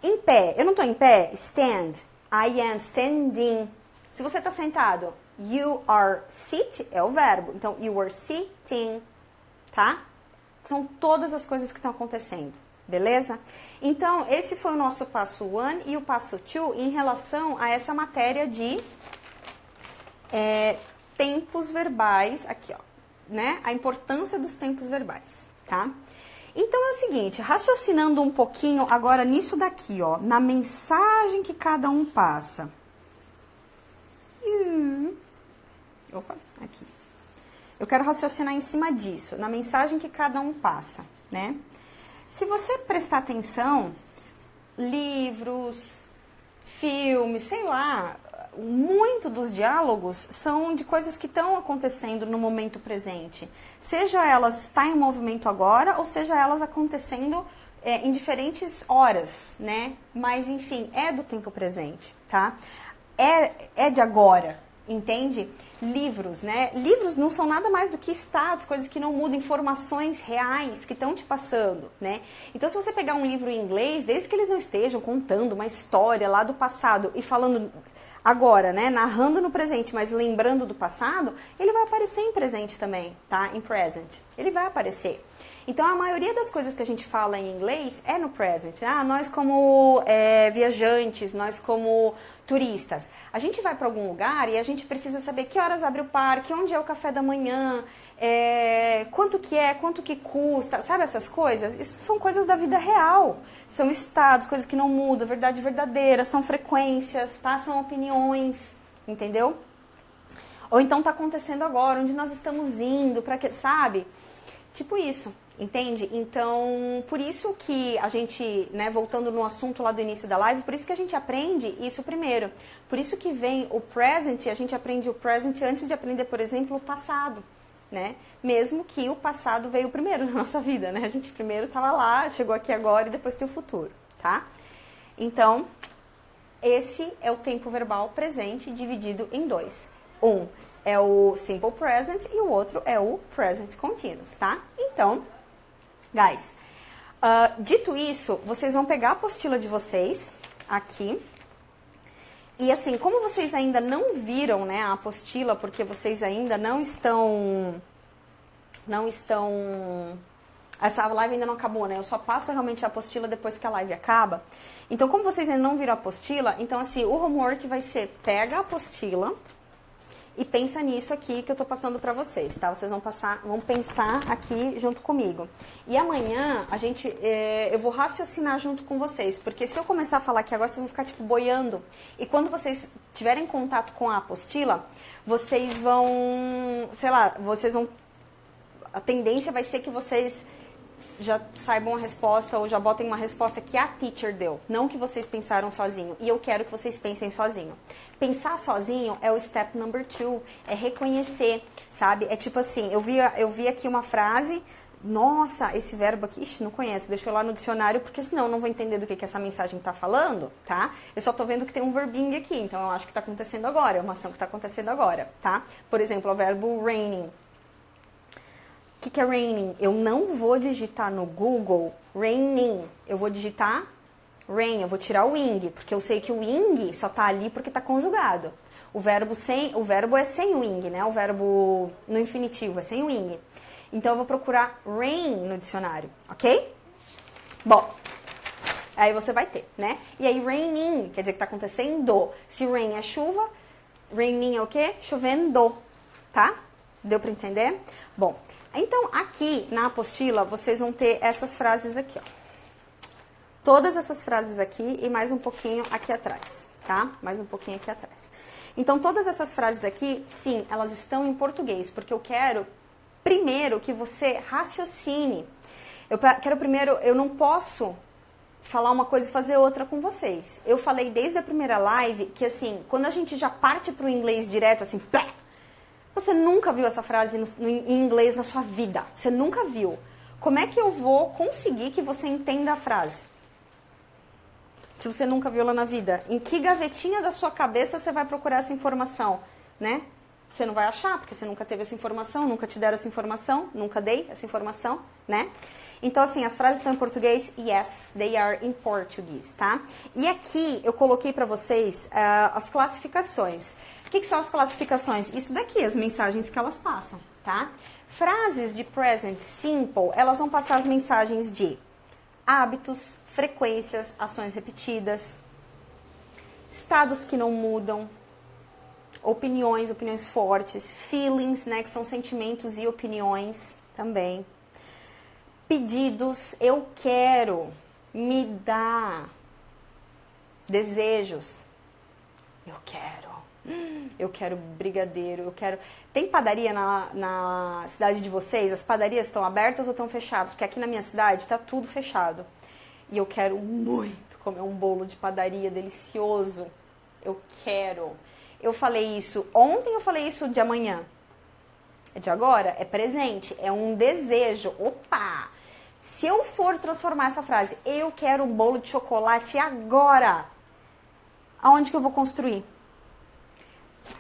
Em pé. Eu não estou em pé. Stand. I am standing. Se você está sentado, you are sit é o verbo. Então, you are sitting, tá? São todas as coisas que estão acontecendo, beleza? Então, esse foi o nosso passo 1 e o passo 2 em relação a essa matéria de tempos verbais, aqui, ó, né? A importância dos tempos verbais, tá? Então, é o seguinte, raciocinando um pouquinho agora nisso daqui, ó, na mensagem que cada um passa. Opa, aqui. Eu quero raciocinar em cima disso, na mensagem que cada um passa, né? Se você prestar atenção, livros, filmes, sei lá, muito dos diálogos são de coisas que estão acontecendo no momento presente. Seja elas estar em movimento agora, ou seja elas acontecendo em diferentes horas, né? Mas, enfim, é do tempo presente, tá? É de agora, entende? Livros, né? Livros não são nada mais do que estados, coisas que não mudam, informações reais que estão te passando, né? Então, se você pegar um livro em inglês, desde que eles não estejam contando uma história lá do passado e falando agora, né? Narrando no presente, mas lembrando do passado, ele vai aparecer em presente também, tá? Em present. Ele vai aparecer. Então, a maioria das coisas que a gente fala em inglês é no present. Ah, nós como viajantes, nós como turistas. A gente vai para algum lugar e a gente precisa saber que horas abre o parque, onde é o café da manhã, quanto que custa, sabe essas coisas? Isso são coisas da vida real. São estados, coisas que não mudam, verdade verdadeira, são frequências, tá? São opiniões, entendeu? Ou então tá acontecendo agora, onde nós estamos indo, para que, sabe? Tipo isso. Entende? Então, por isso que a gente, né, voltando no assunto lá do início da live, por isso que a gente aprende isso primeiro. Por isso que vem o present, a gente aprende o present antes de aprender, por exemplo, o passado, né? Mesmo que o passado veio primeiro na nossa vida, né? A gente primeiro estava lá, chegou aqui agora e depois tem o futuro, tá? Então, esse é o tempo verbal presente dividido em dois. Um é o simple present e o outro é o present continuous, tá? Então, guys, dito isso, vocês vão pegar a apostila de vocês aqui. E assim, como vocês ainda não viram, né, a apostila, porque vocês ainda não estão... Essa live ainda não acabou, né? Eu só passo realmente a apostila depois que a live acaba. Então, como vocês ainda não viram a apostila, então assim, o homework vai ser, pega a apostila e pensa nisso aqui que eu tô passando pra vocês, tá? Vocês vão pensar aqui junto comigo. E amanhã, eu vou raciocinar junto com vocês, porque se eu começar a falar aqui agora, vocês vão ficar, tipo, boiando. E quando vocês tiverem contato com a apostila, vocês vão, sei lá, a tendência vai ser que vocês já saibam a resposta ou já botem uma resposta que a teacher deu, não que vocês pensaram sozinho. E eu quero que vocês pensem sozinho. Pensar sozinho é o step number 2, é reconhecer, sabe? É tipo assim, eu vi aqui uma frase, nossa, esse verbo aqui, ixi, não conheço, deixa eu lá no dicionário, porque senão eu não vou entender do que essa mensagem tá falando, tá? Eu só tô vendo que tem um verbinho aqui, então eu acho que tá acontecendo agora, é uma ação que tá acontecendo agora, tá? Por exemplo, o verbo raining. O que é raining? Eu não vou digitar no Google raining. Eu vou digitar rain. Eu vou tirar o ing, porque eu sei que o ing só tá ali porque tá conjugado. O verbo é sem o ing, né? O verbo no infinitivo é sem o ing. Então eu vou procurar rain no dicionário, ok? Bom, aí você vai ter, né? E aí raining quer dizer que tá acontecendo. Se rain é chuva, raining é o quê? Chovendo, tá? Deu pra entender? Bom, então, aqui na apostila, vocês vão ter essas frases aqui, ó. Todas essas frases aqui e mais um pouquinho aqui atrás, tá? Mais um pouquinho aqui atrás. Então, todas essas frases aqui, sim, elas estão em português, porque eu quero, primeiro, que você raciocine. Eu não posso falar uma coisa e fazer outra com vocês. Eu falei desde a primeira live que, assim, quando a gente já parte pro inglês direto, assim, pá, você nunca viu essa frase em inglês na sua vida. Você nunca viu. Como é que eu vou conseguir que você entenda a frase? Se você nunca viu ela na vida. Em que gavetinha da sua cabeça você vai procurar essa informação, né? Você não vai achar, porque você nunca teve essa informação, nunca te deram essa informação, nunca dei essa informação, né? Então, assim, as frases estão em português. Yes, they are in Portuguese, tá? E aqui eu coloquei pra vocês as classificações. O que são as classificações? Isso daqui, as mensagens que elas passam, tá? Frases de present simple, elas vão passar as mensagens de hábitos, frequências, ações repetidas, estados que não mudam, opiniões fortes, feelings, né, que são sentimentos e opiniões também. Pedidos, eu quero, me dá. Desejos, eu quero brigadeiro, eu quero... Tem padaria na cidade de vocês? As padarias estão abertas ou estão fechadas? Porque aqui na minha cidade está tudo fechado. E eu quero muito comer um bolo de padaria delicioso. Eu quero. Eu falei isso ontem, eu falei isso de amanhã. É de agora? É presente, é um desejo. Opa! Se eu for transformar essa frase, eu quero um bolo de chocolate agora, aonde que eu vou construir?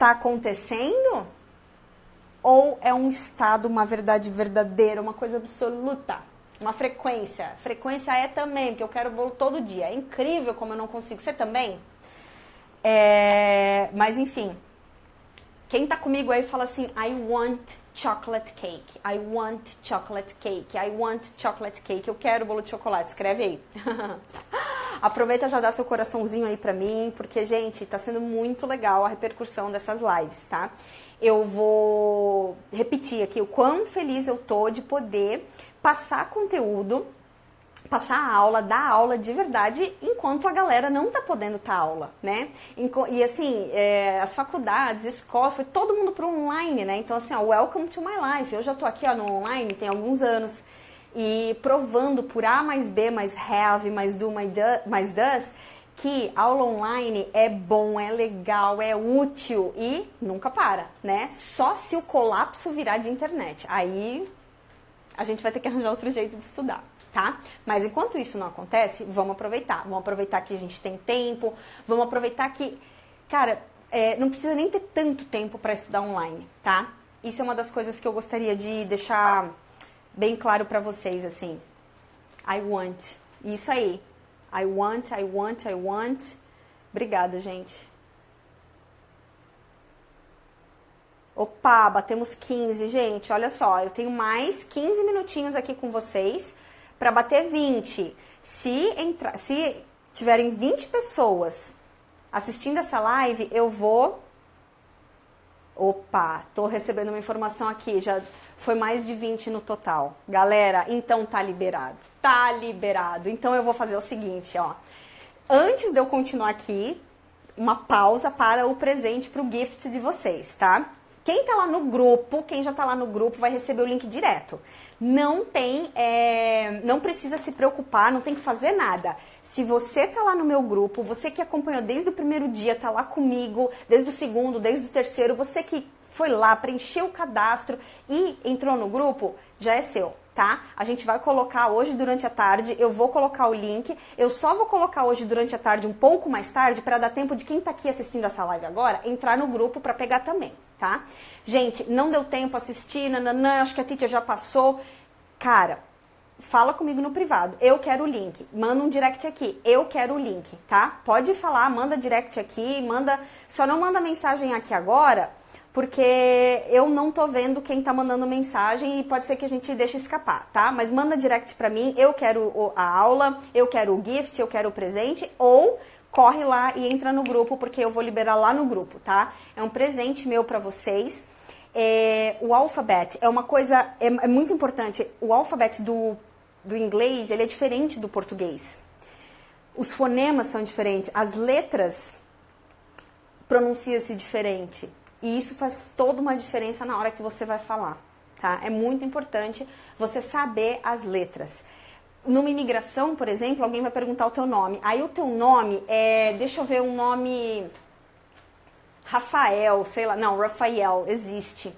Tá acontecendo? Ou é um estado, uma verdade verdadeira, uma coisa absoluta? Uma frequência. Frequência é também, porque eu quero bolo todo dia. É incrível como eu não consigo. Você também? Mas enfim. Quem tá comigo aí fala assim, I want chocolate cake. I want chocolate cake. I want chocolate cake. Eu quero bolo de chocolate. Escreve aí. Aproveita e já dá seu coraçãozinho aí pra mim, porque, gente, tá sendo muito legal a repercussão dessas lives, tá? Eu vou repetir aqui o quão feliz eu tô de poder passar conteúdo, passar a aula, dar aula de verdade, enquanto a galera não tá podendo dar aula, né? E assim, as faculdades, escolas, foi todo mundo pro online, né? Então assim, ó, welcome to my life. Eu já tô aqui, ó, no online tem alguns anos. e provando por A mais B mais have mais do mais does que aula online é bom, é legal, é útil e nunca para, né? Só se o colapso virar de internet. Aí a gente vai ter que arranjar outro jeito de estudar, tá? Mas enquanto isso não acontece, vamos aproveitar. Vamos aproveitar que a gente tem tempo, vamos aproveitar que, cara, não precisa nem ter tanto tempo para estudar online, tá? Isso é uma das coisas que eu gostaria de deixar bem claro para vocês, assim. I want. Isso aí. I want, I want, I want. Obrigada, gente. Opa, batemos 15, gente. Olha só, eu tenho mais 15 minutinhos aqui com vocês para bater 20. Se tiverem 20 pessoas assistindo essa live, eu vou... Opa, tô recebendo uma informação aqui, já foi mais de 20 no total. Galera, então tá liberado. Tá liberado. Então eu vou fazer o seguinte, ó. Antes de eu continuar aqui, uma pausa para o presente, para o gift de vocês, tá? Quem tá lá no grupo, quem já tá lá no grupo, vai receber o link direto. Não precisa se preocupar, não tem que fazer nada. Se você tá lá no meu grupo, você que acompanhou desde o primeiro dia, tá lá comigo, desde o segundo, desde o terceiro, você que foi lá, preencheu o cadastro e entrou no grupo, já é seu, tá? A gente vai colocar hoje durante a tarde, eu vou colocar o link, eu só vou colocar hoje durante a tarde, um pouco mais tarde, para dar tempo de quem tá aqui assistindo essa live agora, entrar no grupo para pegar também, tá? Gente, não deu tempo assistir, nananã, acho que a Titia já passou. Cara, fala comigo no privado, eu quero o link, manda um direct aqui, eu quero o link, tá? Pode falar, manda direct aqui, só não manda mensagem aqui agora, porque eu não tô vendo quem tá mandando mensagem e pode ser que a gente deixe escapar, tá? Mas manda direct pra mim, eu quero a aula, eu quero o gift, eu quero o presente, ou corre lá e entra no grupo, porque eu vou liberar lá no grupo, tá? É um presente meu pra vocês. O alfabeto é uma coisa, é muito importante. O alfabeto do inglês, ele é diferente do português. Os fonemas são diferentes, as letras pronuncia-se diferente. E isso faz toda uma diferença na hora que você vai falar, tá? É muito importante você saber as letras. Numa imigração, por exemplo, alguém vai perguntar o teu nome. Aí o teu nome deixa eu ver um nome... Rafael, sei lá, não, Rafael, existe.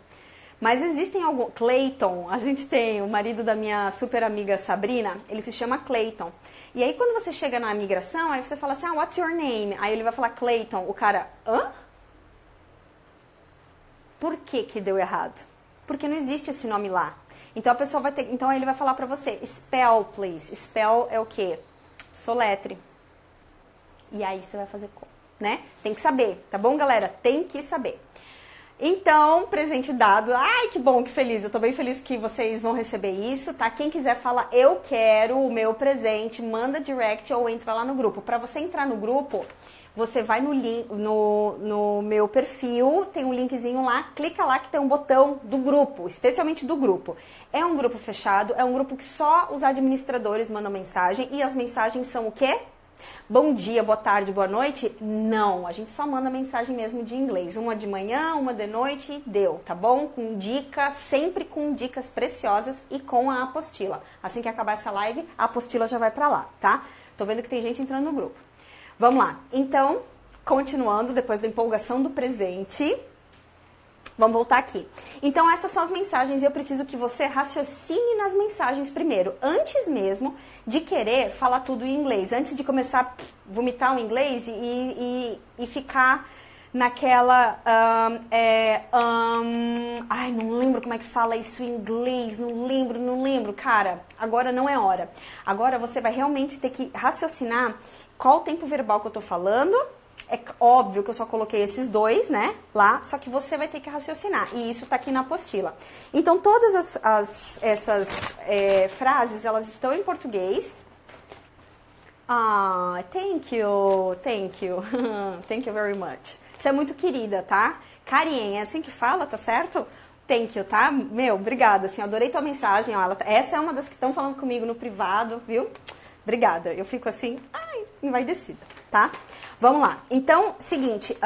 Mas existem alguns... Clayton, a gente tem o marido da minha super amiga Sabrina, ele se chama Clayton. E aí quando você chega na imigração, aí você fala assim, what's your name? Aí ele vai falar Clayton, o cara, hã? Por que deu errado? Porque não existe esse nome lá. Então a pessoa vai ter... Então ele vai falar pra você, spell, please. Spell é o quê? Soletre. E aí você vai fazer como? Né? Tem que saber, tá bom, galera? Tem que saber. Então, presente dado. Ai, que bom, que feliz. Eu tô bem feliz que vocês vão receber isso, tá? Quem quiser falar, eu quero o meu presente, manda direct ou entra lá no grupo. Pra você entrar no grupo, você vai no link, no meu perfil, tem um linkzinho lá, clica lá que tem um botão do grupo, especialmente do grupo. É um grupo fechado, é um grupo que só os administradores mandam mensagem e as mensagens são o quê? Bom dia, boa tarde, boa noite? Não, a gente só manda mensagem mesmo de inglês. Uma de manhã, uma de noite e deu, tá bom? Com dicas, sempre com dicas preciosas e com a apostila. Assim que acabar essa live, a apostila já vai pra lá, tá? Tô vendo que tem gente entrando no grupo. Vamos lá. Então, continuando, depois da empolgação do presente... Vamos voltar aqui. Então, essas são as mensagens e eu preciso que você raciocine nas mensagens primeiro, antes mesmo de querer falar tudo em inglês, antes de começar a vomitar o inglês e ficar naquela... ai, não lembro como é que fala isso em inglês, não lembro. Cara, agora não é hora. Agora você vai realmente ter que raciocinar qual o tempo verbal que eu tô falando. É óbvio que eu só coloquei esses dois, né, lá, só que você vai ter que raciocinar, e isso tá aqui na apostila. Então, todas essas frases, elas estão em português. Ah, thank you, thank you very much. Você é muito querida, tá? Karien, é assim que fala, tá certo? Thank you, tá? Meu, obrigada, assim, adorei tua mensagem, ó, essa é uma das que estão falando comigo no privado, viu? Obrigada, eu fico assim, ai, envaidecida. tá? Vamos lá. Então, seguinte,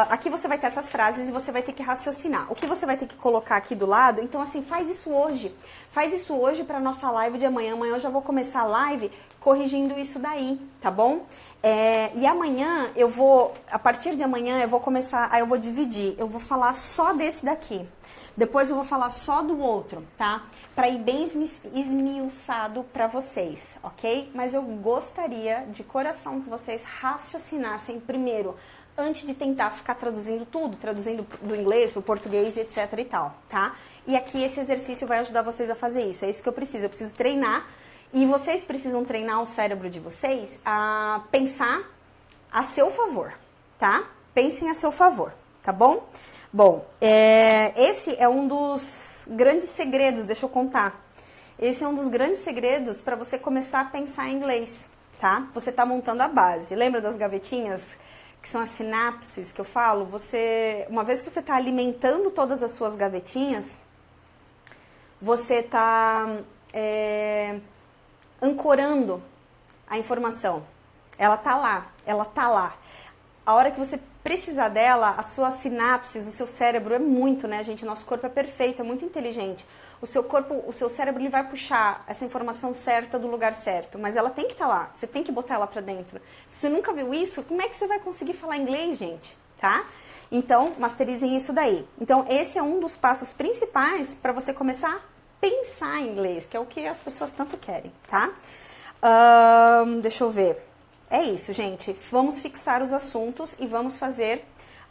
aqui você vai ter essas frases e você vai ter que raciocinar. O que você vai ter que colocar aqui do lado, então assim, faz isso hoje. Faz isso hoje pra nossa live de amanhã. Amanhã eu já vou começar a live corrigindo isso daí, tá bom? E amanhã eu vou, a partir de amanhã eu vou começar, aí eu vou dividir. Eu vou falar só desse daqui. Depois eu vou falar só do outro, tá? Pra ir bem esmiuçado pra vocês, ok? Mas eu gostaria de coração que vocês raciocinassem primeiro, antes de tentar ficar traduzindo tudo, traduzindo do inglês pro português, etc e tal, tá? E aqui esse exercício vai ajudar vocês a fazer isso, é isso que eu preciso treinar. E vocês precisam treinar o cérebro de vocês a pensar a seu favor, tá? Pensem a seu favor, tá bom? Bom, esse é um dos grandes segredos, deixa eu contar. Esse é um dos grandes segredos para você começar a pensar em inglês, tá? Você tá montando a base. Lembra das gavetinhas, que são as sinapses que eu falo? Uma vez que você tá alimentando todas as suas gavetinhas, você tá ancorando a informação. Ela tá lá, ela tá lá. A hora que você precisar dela, as suas sinapses, o seu cérebro é muito, né, gente? O nosso corpo é perfeito, é muito inteligente. O seu corpo, o seu cérebro, ele vai puxar essa informação certa do lugar certo, mas ela tem que estar lá, você tem que botar ela pra dentro. Se você nunca viu isso, como é que você vai conseguir falar inglês, gente? Tá? Então, masterizem isso daí. Então, esse é um dos passos principais para você começar a pensar em inglês, que é o que as pessoas tanto querem, tá? Deixa eu ver. É isso, gente. Vamos fixar os assuntos e vamos fazer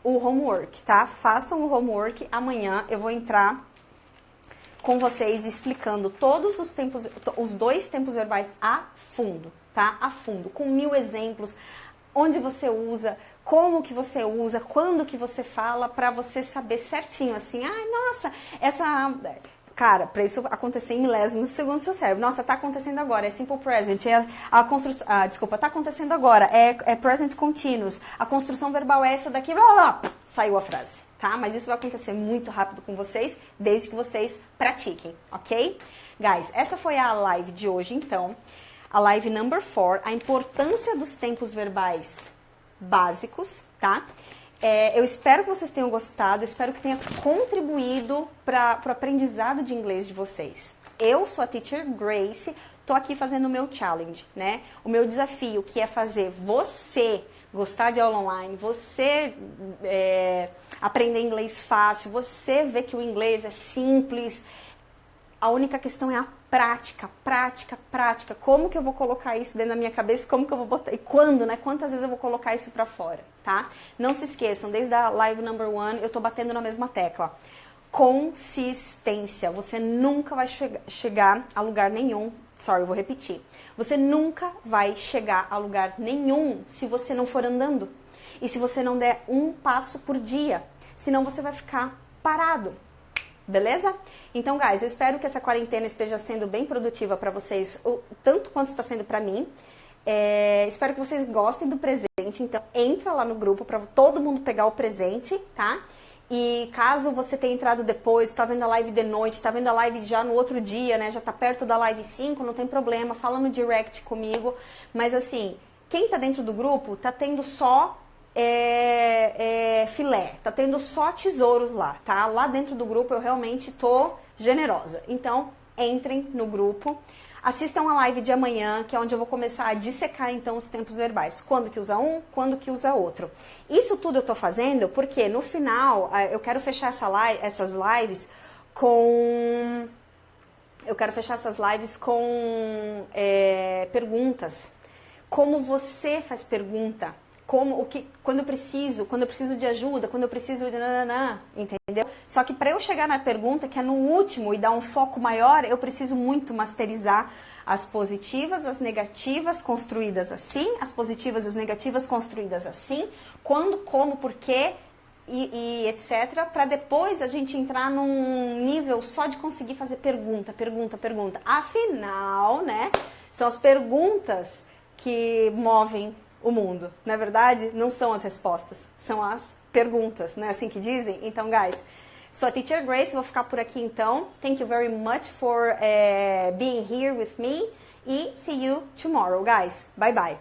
o homework, tá? Façam o homework. Amanhã eu vou entrar com vocês explicando todos os tempos, os 2 tempos verbais a fundo, tá? A fundo, com 1000 exemplos, onde você usa, como que você usa, quando que você fala, pra você saber certinho, assim, nossa, essa... Cara, para isso acontecer em milésimos de segundo seu cérebro. Nossa, tá acontecendo agora, é simple present, tá acontecendo agora, é present continuous, a construção verbal é essa daqui, blá, blá, saiu a frase, tá? Mas isso vai acontecer muito rápido com vocês, desde que vocês pratiquem, ok? Guys, essa foi a live de hoje, então, a live number 4, a importância dos tempos verbais básicos, tá? Eu espero que vocês tenham gostado, espero que tenha contribuído para o aprendizado de inglês de vocês. Eu sou a Teacher Grace, tô aqui fazendo o meu challenge, né? O meu desafio, que é fazer você gostar de aula online, você aprender inglês fácil, você ver que o inglês é simples. A única questão é a prática, prática, prática. Como que eu vou colocar isso dentro da minha cabeça? Como que eu vou botar? E quando, né? Quantas vezes eu vou colocar isso pra fora, tá? Não se esqueçam, desde a live number 1, eu tô batendo na mesma tecla. Consistência. Você nunca vai chegar a lugar nenhum. Sorry, eu vou repetir. Você nunca vai chegar a lugar nenhum se você não for andando. E se você não der um passo por dia. Senão você vai ficar parado. Beleza? Então, guys, eu espero que essa quarentena esteja sendo bem produtiva para vocês, tanto quanto está sendo para mim. Espero que vocês gostem do presente, então entra lá no grupo para todo mundo pegar o presente, tá? E caso você tenha entrado depois, tá vendo a live de noite, tá vendo a live já no outro dia, né? Já tá perto da live 5, não tem problema, fala no direct comigo. Mas assim, quem tá dentro do grupo tá tendo só... filé, tá tendo só tesouros lá, tá? Lá dentro do grupo eu realmente tô generosa. Então, entrem no grupo, assistam a live de amanhã, que é onde eu vou começar a dissecar então os tempos verbais. Quando que usa um, quando que usa outro. Isso tudo eu tô fazendo porque no final eu quero fechar essas lives com... perguntas. Como você faz pergunta? Quando eu preciso de ajuda, quando eu preciso de nananã, entendeu? Só que para eu chegar na pergunta, que é no último, e dar um foco maior, eu preciso muito masterizar as positivas, as negativas construídas assim, as positivas, as negativas construídas assim, quando, como, porquê e etc, para depois a gente entrar num nível só de conseguir fazer pergunta. Afinal, né, são as perguntas que movem o mundo, não é verdade? Não são as respostas, são as perguntas, não é assim que dizem? Então, guys, sou a Teacher Grace, vou ficar por aqui então. Thank you very much for being here with me e see you tomorrow, guys. Bye, bye.